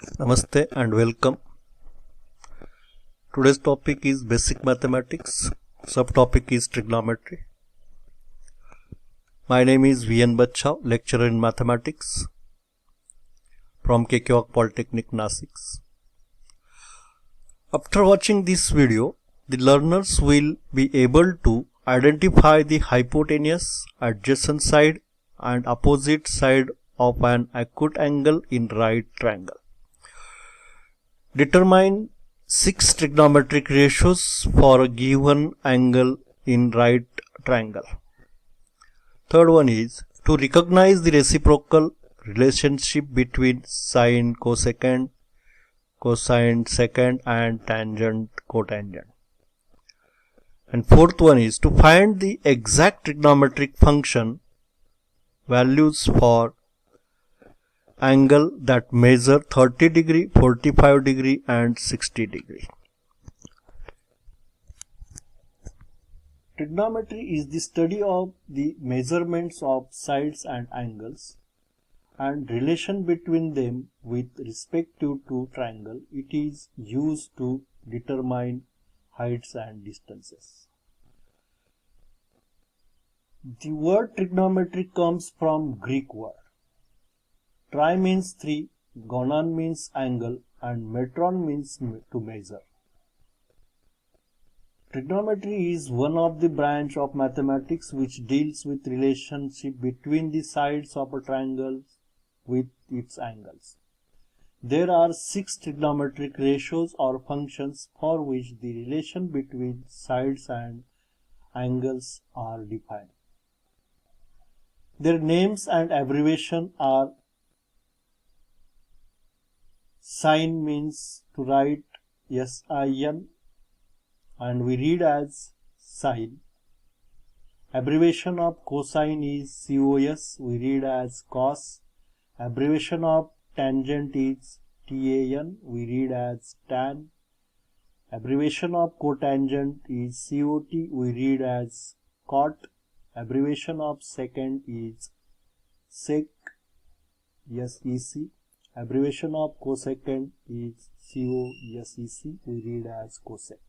Namaste and welcome. Today's topic is basic mathematics. Subtopic is trigonometry. My name is VN Bachchao, lecturer in mathematics from KKOK Polytechnic, Nasik. After watching this video, the learners will be able to identify the hypotenuse, adjacent side and opposite side of an acute angle in right triangle. Determine 6 trigonometric ratios for a given angle in right triangle. Third one is to recognize the reciprocal relationship between sine cosecant, cosine secant and tangent cotangent. And fourth one is to find the exact trigonometric function values for angle that measure 30 degree, 45 degree and 60 degree. Trigonometry is the study of the measurements of sides and angles and relation between them with respect to triangle. It is used to determine heights and distances. The word trigonometry comes from Greek word. Tri means 3, gonon means angle and metron means to measure. Trigonometry is one of the branch of mathematics which deals with relationship between the sides of a triangle with its angles. There are 6 trigonometric ratios or functions for which the relation between sides and angles are defined. Their names and abbreviation are: sine means to write S-I-N and we read as sine. Abbreviation of cosine is COS, we read as cos. Abbreviation of tangent is TAN, we read as tan. Abbreviation of cotangent is COT, we read as cot. Abbreviation of secant is sec, SEC. Abbreviation of cosecant is COSEC, we read as cosec.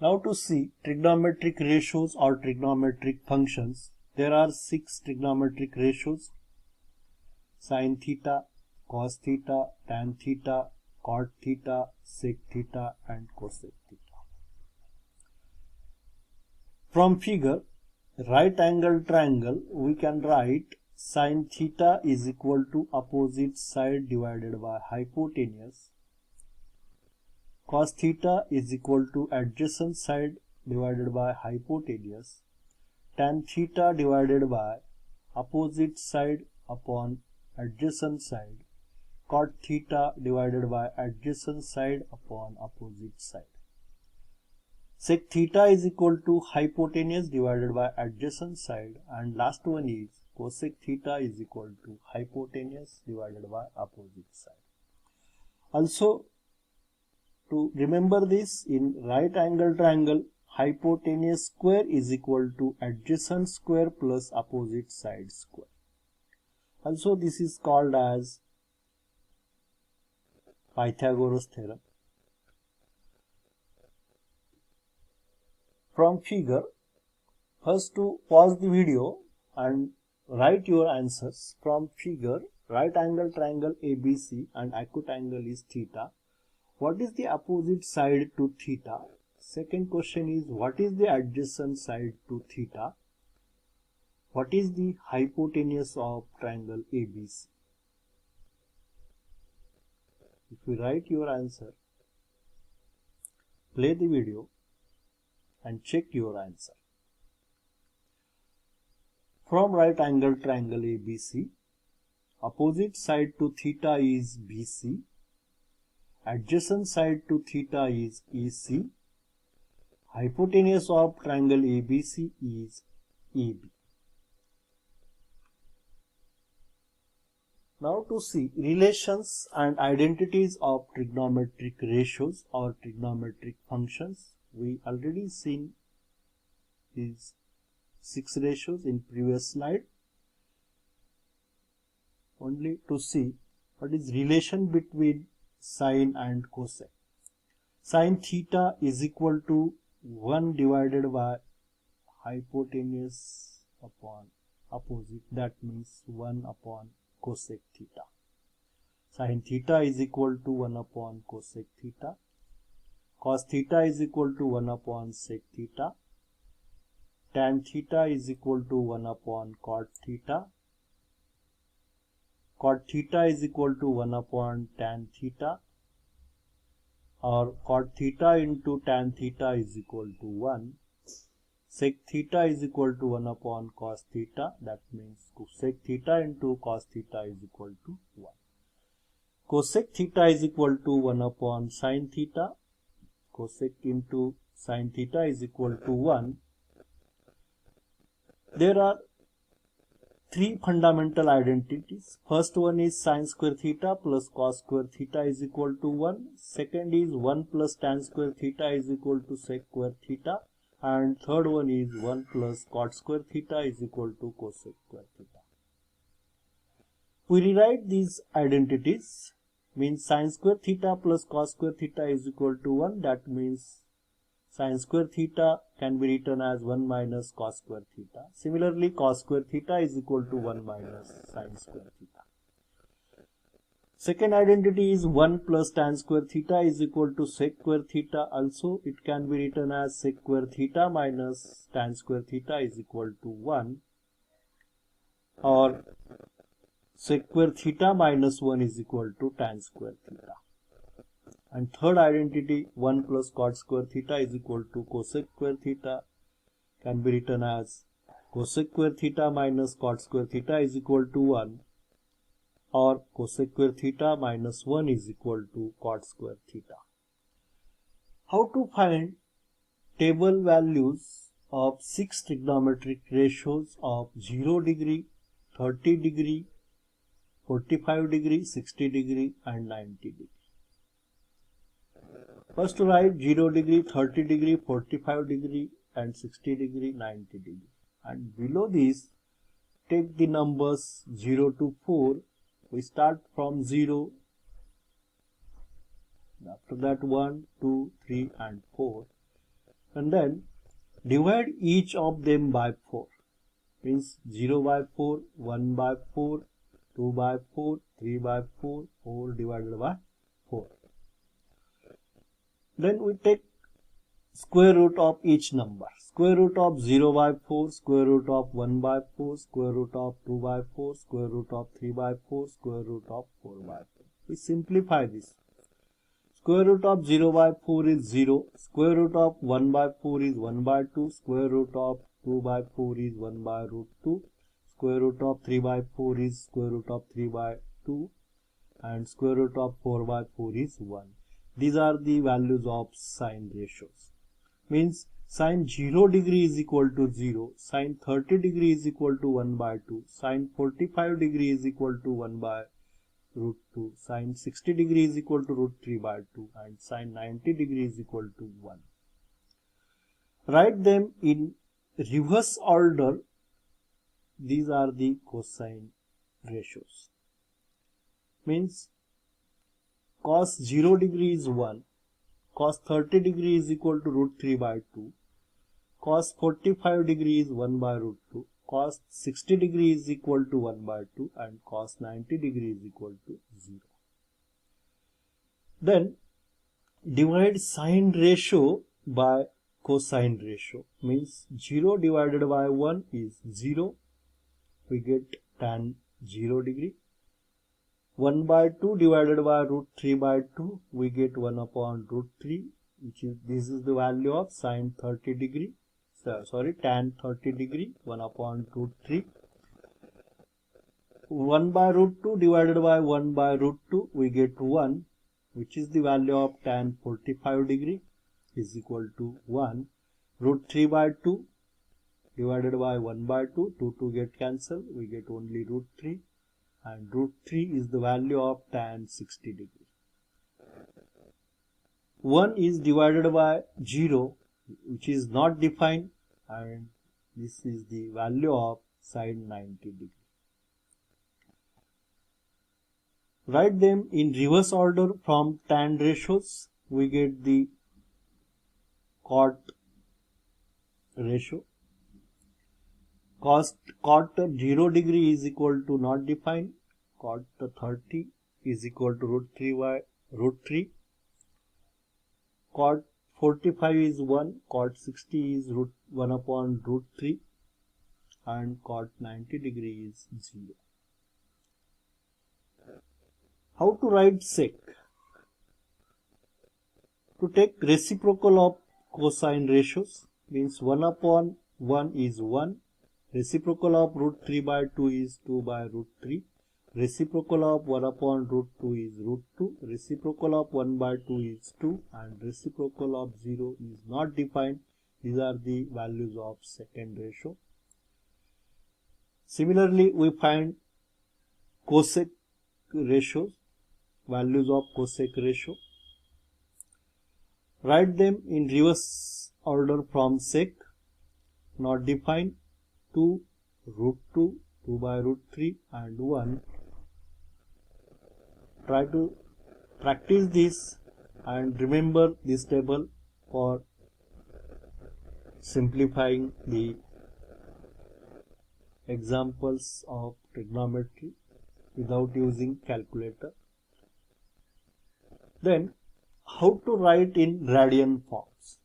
Now to see trigonometric ratios or trigonometric functions, there are 6 trigonometric ratios: sin theta, cos theta, tan theta, cot theta, sec theta and cosec theta. From figure, right angle triangle, we can write sin theta is equal to opposite side divided by hypotenuse. Cos theta is equal to adjacent side divided by hypotenuse. Tan theta divided by opposite side upon adjacent side. Cot theta divided by adjacent side upon opposite side. Sec theta is equal to hypotenuse divided by adjacent side, and last one is cosec theta is equal to hypotenuse divided by opposite side. Also, to remember this, in right angle triangle, hypotenuse square is equal to adjacent square plus opposite side square. Also, this is called as Pythagoras theorem. From figure, first to pause the video and write your answers. From figure, right angle triangle ABC and acute angle is theta. What is the opposite side to theta? Second question is, what is the adjacent side to theta? What is the hypotenuse of triangle ABC? If you write your answer, play the video and check your answer. From right angle triangle ABC, opposite side to theta is BC, adjacent side to theta is EC, hypotenuse of triangle ABC is AB. Now to see relations and identities of trigonometric ratios or trigonometric functions. We already seen these 6 ratios in previous slide. Only to see What is relation between sine and cosec? Sine theta is equal to 1 divided by hypotenuse upon opposite, that means 1 upon cosec theta. Sine theta is equal to 1 upon cosec theta. Cos theta is equal to 1 upon sec theta. Tan theta is equal to 1 upon cot theta. Cot theta is equal to 1 upon tan theta, or cot theta into tan theta is equal to 1. Sec theta is equal to 1 upon cos theta, that means sec theta into cos theta is equal to 1. Cosec theta is equal to 1 upon sin theta. Cosec into sin theta is equal to 1. There are three fundamental identities. First one is sin square theta plus cos square theta is equal to 1. Second is 1 plus tan square theta is equal to sec square theta. And third one is 1 plus cot square theta is equal to cosec square theta. We rewrite these identities, means sin square theta plus cos square theta is equal to 1. That means sin square theta can be written as 1 minus cos square theta. Similarly, cos square theta is equal to 1 minus sin square theta. Second identity is 1 plus tan square theta is equal to sec square theta. Also, it can be written as sec square theta minus tan square theta is equal to 1, or sec square theta minus 1 is equal to tan square theta. And third identity, 1 plus cot square theta is equal to cosec square theta, can be written as cosec square theta minus cot square theta is equal to 1, or cosec square theta minus 1 is equal to cot square theta. How to find table values of 6 trigonometric ratios of 0 degree, 30 degree, 45 degree, 60 degree and 90 degree. First to write 0 degree, 30 degree, 45 degree and 60 degree, 90 degree. And below this, take the numbers 0 to 4. We start from 0. After that 1, 2, 3 and 4. And then divide each of them by 4. Means 0 by 4, 1 by 4, 2 by 4, 3 by 4, 4 divided by 4. Then we take square root of each number. Square root of 0 by 4, square root of 1 by 4, square root of 2 by 4, square root of 3 by 4, square root of 4 by 4. We simplify this. Square root of 0 by 4 is 0. Square root of 1 by 4 is 1 by 2. Square root of 2 by 4 is 1 by root 2. Square root of 3 by 4 is square root of 3 by 2. And square root of 4 by 4 is 1. These are the values of sine ratios. Means sine 0 degree is equal to 0. Sine 30 degree is equal to 1 by 2. Sine 45 degree is equal to 1 by root 2. Sine 60 degree is equal to root 3 by 2. And sine 90 degree is equal to 1. Write them in reverse order. These are the cosine ratios. Means cos 0 degree is 1. Cos 30 degree is equal to root 3 by 2. Cos 45 degree is 1 by root 2. Cos 60 degree is equal to 1 by 2. And cos 90 degree is equal to 0. Then divide sine ratio by cosine ratio. Means 0 divided by 1 is 0. We get tan 0 degree. 1 by 2 divided by root 3 by 2, we get 1 upon root 3, which is, this is the value of sine 30 degree, tan 30 degree, 1 upon root 3. 1 by root 2 divided by 1 by root 2, we get 1, which is the value of tan 45 degree is equal to 1. Root 3 by 2 divided by 1 by 2, 2 get cancelled, we get only root 3. And root 3 is the value of tan 60 degree. 1 is divided by 0, which is not defined, and this is the value of sine 90 degree. Write them in reverse order from tan ratios. We get the cot ratio. Cot 0 degree is equal to not defined. Cot 30 is equal to root 3 by root 3. Cot 45 is 1. Cot 60 is root 1 upon root 3. And cot 90 degree is 0. How to write sec? To take reciprocal of cosine ratios means 1 upon 1 is 1. Reciprocal of root 3 by 2 is 2 by root 3. Reciprocal of 1 upon root 2 is root 2. Reciprocal of 1 by 2 is 2. And reciprocal of 0 is not defined. These are the values of second ratio. Similarly, we find cosec ratios, values of cosec ratio. Write them in reverse order from sec, not defined, 2, root 2, 2 by root 3 and 1. Try to practice this and remember this table for simplifying the examples of trigonometry without using calculator. Then, how to write in radian forms?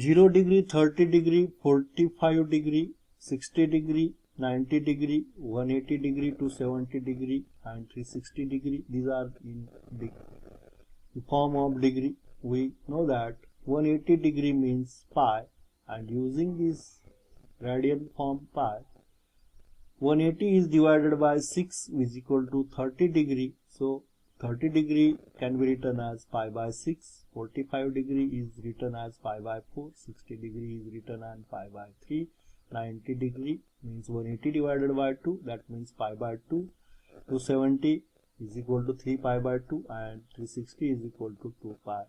0 degree, 30 degree, 45 degree, 60 degree, 90 degree, 180 degree, 270 degree and 360 degree. These are in the form of degree. We know that 180 degree means pi, and using this radian form pi, 180 is divided by 6 is equal to 30 degree. So 30 degree can be written as pi by 6, 45 degree is written as pi by 4, 60 degree is written as pi by 3, 90 degree means 180 divided by 2, that means pi by 2, 270 is equal to 3 pi by 2 and 360 is equal to 2 pi.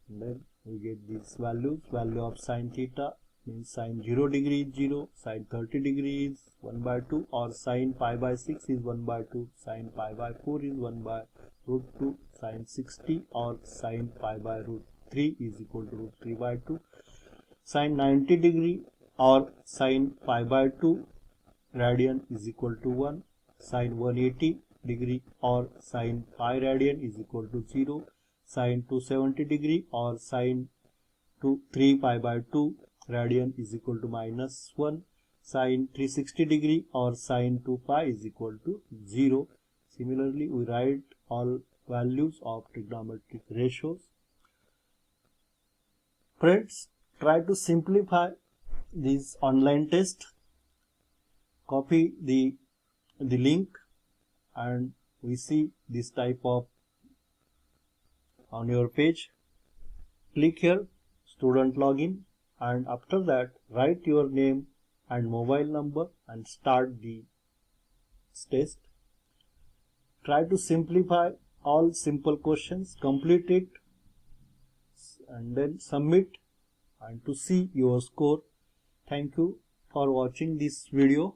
And then we get these values. Value of sine theta means sine 0 degree is 0, sine 30 degree is 1 by 2, or sine pi by 6 is 1 by 2, sine pi by 4 is 1 by root 2, sine 60 or sine pi by root 3 is equal to root 3 by 2, sine 90 degree or sine pi by 2 radian is equal to 1, sine 180 degree or sine pi radian is equal to 0, sine 270 degree or sine 3 pi by 2 radian is equal to minus 1, sine 360 degree or sine 2 pi is equal to 0. Similarly, we write all values of trigonometric ratios. Friends, try to simplify this online test. Copy the link and we see this type of on your page. Click here, student login, and after that write your name and mobile number and start the test. Try to simplify all simple questions, complete it and then submit and to see your score. Thank you for watching this video.